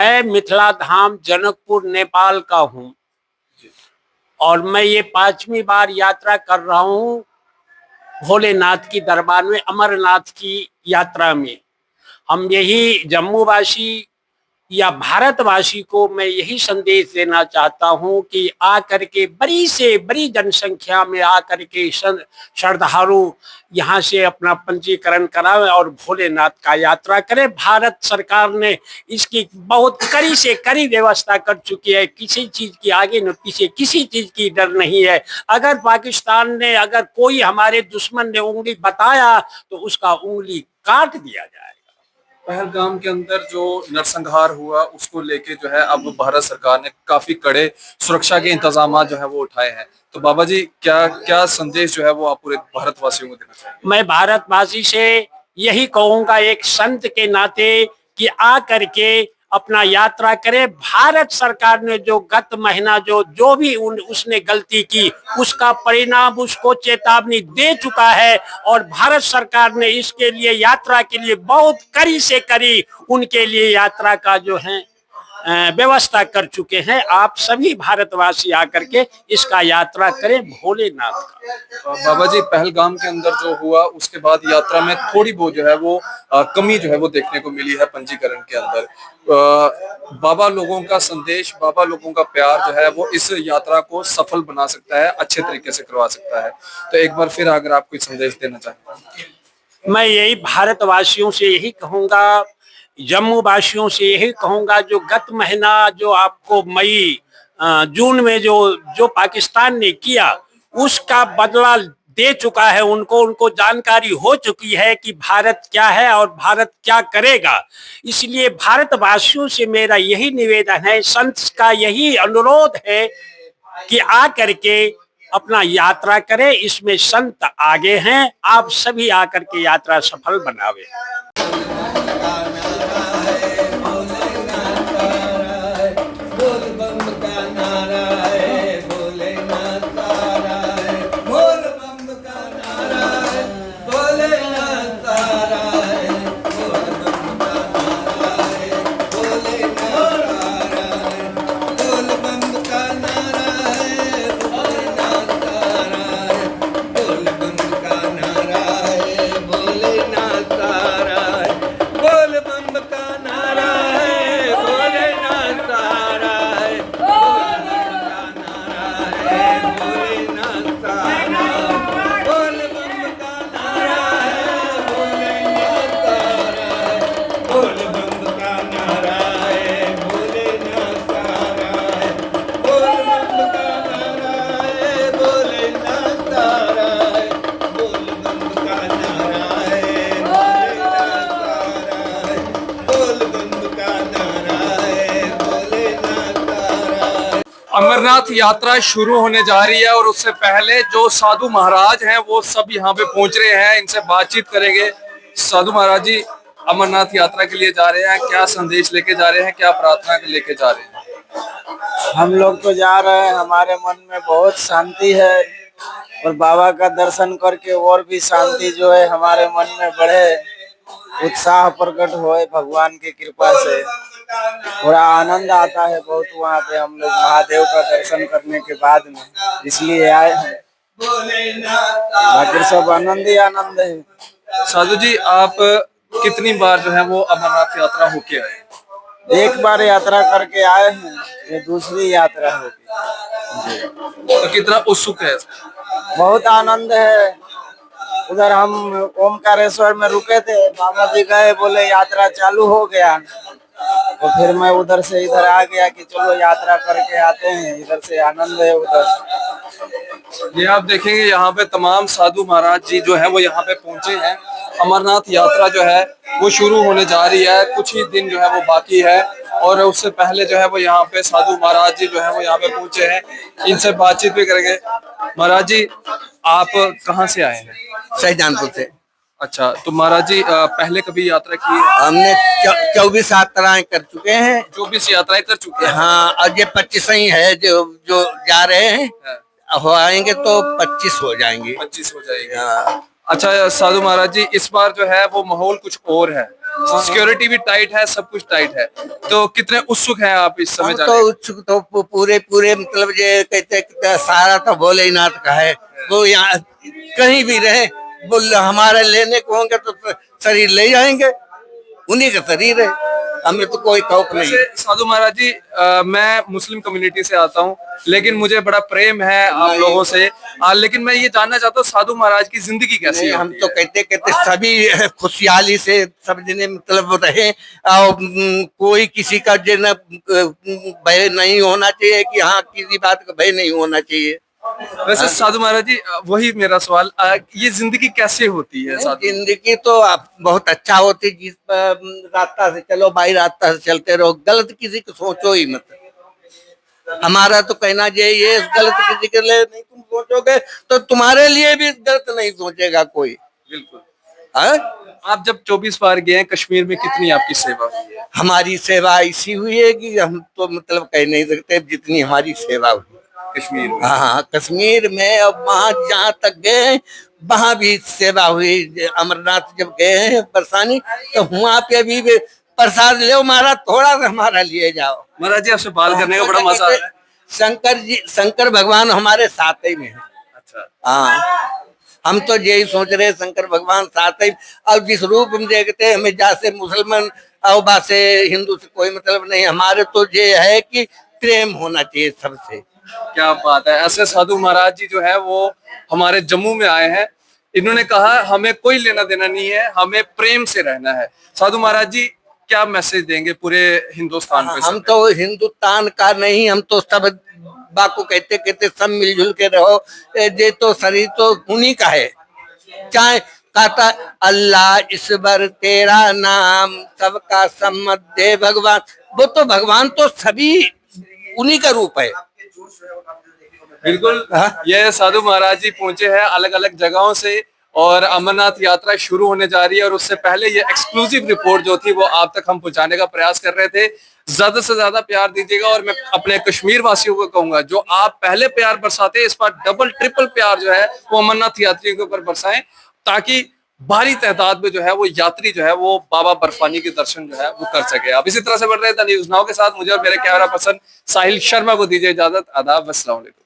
मैं मिथिला धाम जनकपुर नेपाल का हूँ और मैं ये 5वीं बार यात्रा कर रहा हूँ भोलेनाथ की दरबार में, अमरनाथ की यात्रा में। हम यही जम्मूवासी या भारतवासी को मैं यही संदेश देना चाहता हूं कि आकर के बड़ी से बड़ी जनसंख्या में आकर के श्रद्धालु यहाँ से अपना पंजीकरण कराएं और भोलेनाथ का यात्रा करें। भारत सरकार ने इसकी बहुत कड़ी से कड़ी व्यवस्था कर चुकी है। किसी चीज की आगे न पीछे, किसी चीज की डर नहीं है। अगर पाकिस्तान ने, अगर कोई हमारे दुश्मन ने उंगली बताया तो उसका उंगली काट दिया जाए। पहलगाम के अंदर जो नरसंहार हुआ उसको लेके जो है अब भारत सरकार ने काफी कड़े सुरक्षा के इंतजाम जो है वो उठाए हैं। तो बाबा जी क्या क्या संदेश जो है वो आप पूरे भारतवासियों को देना चाहेंगे? मैं भारतवासी से यही कहूंगा एक संत के नाते कि आ करके अपना यात्रा करे। भारत सरकार ने जो गत महीना जो भी उसने गलती की उसका परिणाम उसको चेतावनी दे चुका है और भारत सरकार ने इसके लिए, यात्रा के लिए बहुत कड़ी से कड़ी उनके लिए यात्रा का जो है व्यवस्था कर चुके हैं। आप सभी भारतवासी आकर के इसका यात्रा करें भोलेनाथ का। बाबा जी पहलगाम के अंदर जो हुआ उसके बाद यात्रा में थोड़ी बहुत जो है वो कमी जो है वो देखने को मिली है पंजीकरण के अंदर। बाबा लोगों का संदेश, बाबा लोगों का प्यार जो है वो इस यात्रा को सफल बना सकता है, अच्छे तरीके से करवा सकता है। तो एक बार फिर अगर आप कोई संदेश देना चाहें। मैं यही भारतवासियों से यही कहूंगा, जम्मू वासियों से यही कहूंगा, जो गत महीना जो आपको मई जून में जो पाकिस्तान ने किया उसका बदला दे चुका है। उनको जानकारी हो चुकी है कि भारत क्या है और भारत क्या करेगा। इसलिए भारतवासियों से मेरा यही निवेदन है, संत का यही अनुरोध है कि आ करके अपना यात्रा करें। इसमें संत आगे हैं, आप सभी आकर के यात्रा सफल बनावे। अमरनाथ यात्रा शुरू होने जा रही है और उससे पहले जो साधु महाराज हैं वो सब यहाँ पे पहुंच रहे हैं। इनसे बातचीत करेंगे। साधु महाराज जी अमरनाथ यात्रा के लिए जा रहे हैं, क्या संदेश लेके जा रहे हैं, क्या प्रार्थना लेके जा रहे हैं? हम लोग तो जा रहे हैं, हमारे मन में बहुत शांति है और बाबा का दर्शन करके और भी शांति जो है हमारे मन में बढ़े, उत्साह प्रकट होए भगवान की कृपा से। थोड़ा आनंद आता है बहुत वहाँ पे हम लोग महादेव का दर्शन करने के बाद में, इसलिए आए हैं। बाकी सब आनंद ही आनंद है। साधु जी आप कितनी बार जो है वो अमरनाथ यात्रा होके आए? एक बार यात्रा करके आए हैं, ये दूसरी यात्रा होगी। तो कितना उत्सुक है? बहुत आनंद है। उधर हम ओमकारेश्वर में रुके थे, बाबा जी गए, बोले यात्रा चालू हो गया, तो फिर मैं उधर से इधर आ गया कि चलो यात्रा करके आते हैं। इधर से आनंद है उधर। ये आप देखेंगे यहाँ पे तमाम साधु महाराज जी जो है वो यहाँ पे पहुंचे हैं। अमरनाथ यात्रा जो है वो शुरू होने जा रही है, कुछ ही दिन जो है वो बाकी है और उससे पहले जो है वो यहाँ पे साधु महाराज जी जो है वो यहाँ पे पहुंचे हैं। इनसे बातचीत भी करेंगे। महाराज जी आप कहाँ से आए हैं? शाहजहानपुर से। अच्छा, तो महाराज जी पहले कभी यात्रा की? हमने 24 यात्राएं कर चुके हैं। 24 यात्राएं कर चुके हैं। हाँ, और ये 25 ही है जो जो जा रहे हैं। हो आएंगे तो 25 हो जाएंगे। 25 हो जाएंगे। हाँ। अच्छा साधु महाराज जी, इस बार जो है वो माहौल कुछ और है। सिक्योरिटी भी टाइट है, सब कुछ टाइट है, तो कितने उत्सुक हैं आप इस समय हम तो जाने उत्सुक तो पूरे पूरे मतलब ये कहते कि सारा तो भोलेनाथ का है। वो यहाँ कहीं भी रहे, बोल हमारे लेने को होंगे तो शरीर ले जाएंगे, उन्हीं का शरीर है, हमें तो कोई खौफ नहीं। वैसे साधु महाराज जी, मैं मुस्लिम कम्युनिटी से आता हूँ, लेकिन मुझे बड़ा प्रेम है आप लोगों से। लेकिन मैं ये जानना चाहता हूँ साधु महाराज की जिंदगी कैसी नहीं, है? हम तो कहते कहते सभी खुशहाली से सब जने मतलब रहे, और कोई किसी का जो न भय नहीं होना चाहिए कि हाँ किसी बात का भय नहीं होना चाहिए। वैसे साधु महाराज जी, वही मेरा सवाल, ये जिंदगी कैसे होती है साधु? जिंदगी तो आप बहुत अच्छा होती, जिस पर रास्ता से चलो भाई, रास्ता से चलते रहो, गलत किसी को सोचो ही मत। हमारा तो कहना ये गलत किसी के लिए नहीं तुम सोचोगे तो तुम्हारे लिए भी गलत नहीं सोचेगा कोई। बिल्कुल। है? आप जब 24 बार गए हैं कश्मीर में, कितनी आपकी सेवा हुई है? हमारी सेवा ऐसी हुई है कि हम तो मतलब कह नहीं सकते जितनी हमारी सेवा हुई कश्मीर में? हाँ, कश्मीर में। अब वहाँ जहाँ तक गए वहाँ भी सेवा हुई। अमरनाथ जब गए हैं बरसानी, तो वहाँ पे भी प्रसाद ले महाराज, थोड़ा सा हमारा लिए जाओ। महाराज जी, आपसे बात करने का बड़ा मजा आ रहा है। शंकर भगवान हमारे साथ ही में है। अच्छा। हाँ, हम तो यही सोच रहे शंकर भगवान साथ ही, और जिस रूप में देखते हैं हमें जैसे मुसलमान और बासे हिंदू से कोई मतलब नहीं, हमारे तो ये है कि प्रेम होना चाहिए सबसे। क्या बात है। ऐसे साधु महाराज जी जो है वो हमारे जम्मू में आए हैं, इन्होंने कहा हमें कोई लेना देना नहीं है, हमें प्रेम से रहना है। साधु महाराज जी क्या मैसेज देंगे पूरे हिंदुस्तान पे? हम तो हिंदुस्तान का नहीं, हम तो सब बाको कहते कहते सब मिलजुल के रहो। ये तो शरीर तो उन्हीं का है, चाहे कहता अल्लाह ईश्वर तेरा नाम सबका सम्मत दे भगवान, वो तो भगवान तो सभी उन्हीं का रूप है। बिल्कुल। ये साधु महाराज जी पहुंचे हैं अलग अलग जगहों से, और अमरनाथ यात्रा शुरू होने जा रही है, और उससे पहले ये एक्सक्लूसिव रिपोर्ट जो थी वो आप तक हम पहुंचाने का प्रयास कर रहे थे। ज्यादा से ज्यादा प्यार दीजिएगा, और मैं अपने कश्मीर वासियों को कहूंगा जो आप पहले प्यार बरसाते, इस बार डबल ट्रिपल प्यार जो है वो अमरनाथ यात्रियों के ऊपर बरसाएं, ताकि भारी तादाद में जो है वो यात्री जो है वो बाबा बर्फानी के दर्शन जो है वो कर सके। आप इसी तरह से बढ़ रहे थे न्यूज़ नाउ के साथ। मुझे और मेरे कैमरा पर्सन साहिल शर्मा को दीजिए इजाजत। आदाब, अस्सलाम वालेकुम।